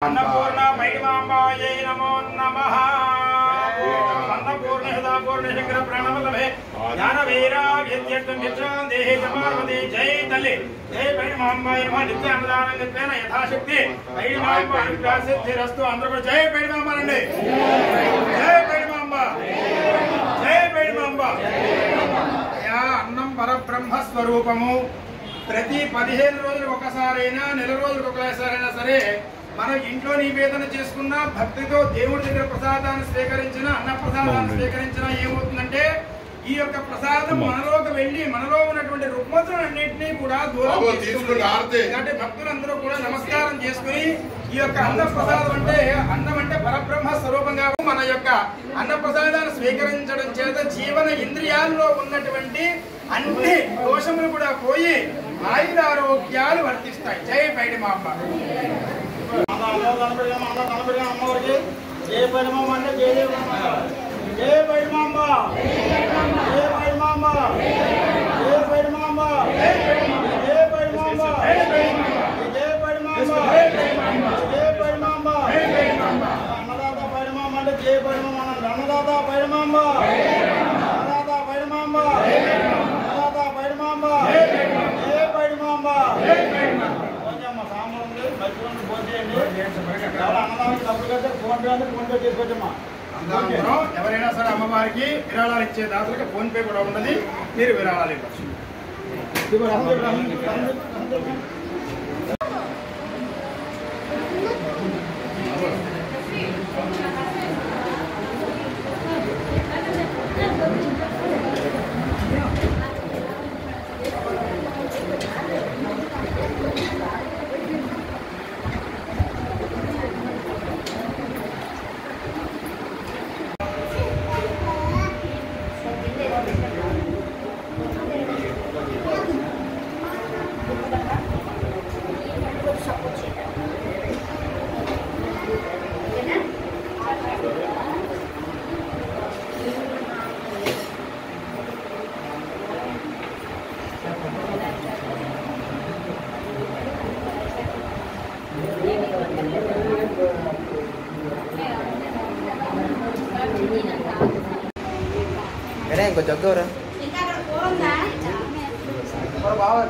अन्नपूर्णा महिमाम्बायै नमो नमः। अन्नपूर्ण हृदयपूर्ण शंकर प्रणवलभे ज्ञानवीराभ्यत्यर्थं यच्छां देहे जमार्वदे जय तल्ले जय महिमाम्बायै नमः। नित्यानदानत्वेन यथाशक्ति महिमाम्बा अनुग्रहसिद्धिरस्तु। अंदर जय महिमाम्बा రండి। जय महिमाम्बा जय महिमाम्बा। या अन्नं परब्रह्म स्वरूपము ప్రతి 15 రోజులకు ఒకసారైనా నెల రోజులకు ఒకసారైనా సరే మన ఇంట్లో నివేదన చేసుకున్న భక్తితో దేవుడి దగ్గర ప్రసాదాన్ని స్వీకరించిన అన్న ప్రసాదాన్ని స్వీకరించిన ఏమవుతుందంటే ఈ యొక్క ప్రసాదం మనలోకి వెళ్ళి మనలో ఉన్నటువంటి రుగ్మతులన్నింటినీ కూడా దూరం చేసుకుంటుంది। అంటే భక్తులందరూ కూడా నమస్కారం చేసుకుని ఈ యొక్క అన్న ప్రసాదం అంటే అన్నం అంటే పరబ్రహ్మ స్వరూపంగా మన యొక్క అన్న ప్రసాదాన్ని స్వీకరించడం చేత జీవన ఇంద్రియాల్లో ఉన్నటువంటి అన్ని దోషములు కూడా పోయి ఆయురారోగ్యాలు వర్తిస్తాయి। జై పైడిమాంబ। అమ్మవారికి జయ పైడిమాంబ అంటే జయ జయ పైడిమాంబ జయ పైడిమాంబ జయ పైడిమాంబ జయ పైడిమాంబ జయ పైడిమాంబ జయ పైడిమాంబ అన్నదాత పైడిమాంబ అంటే జయ పైడిమాంబ అన్నదాత పైడిమాంబ అన్నదాత పైడిమాంబ అన్నదాత పైడిమాంబ జయ పైడిమాంబ ఎవరైనా సరే అమ్మవారికి విరాళాలు ఇచ్చే దాతలకు ఫోన్ పే కూడా ఉన్నది, మీరు విరాళాలు ఇవ్వచ్చు। ఇంకో జగ్గవరా బాగా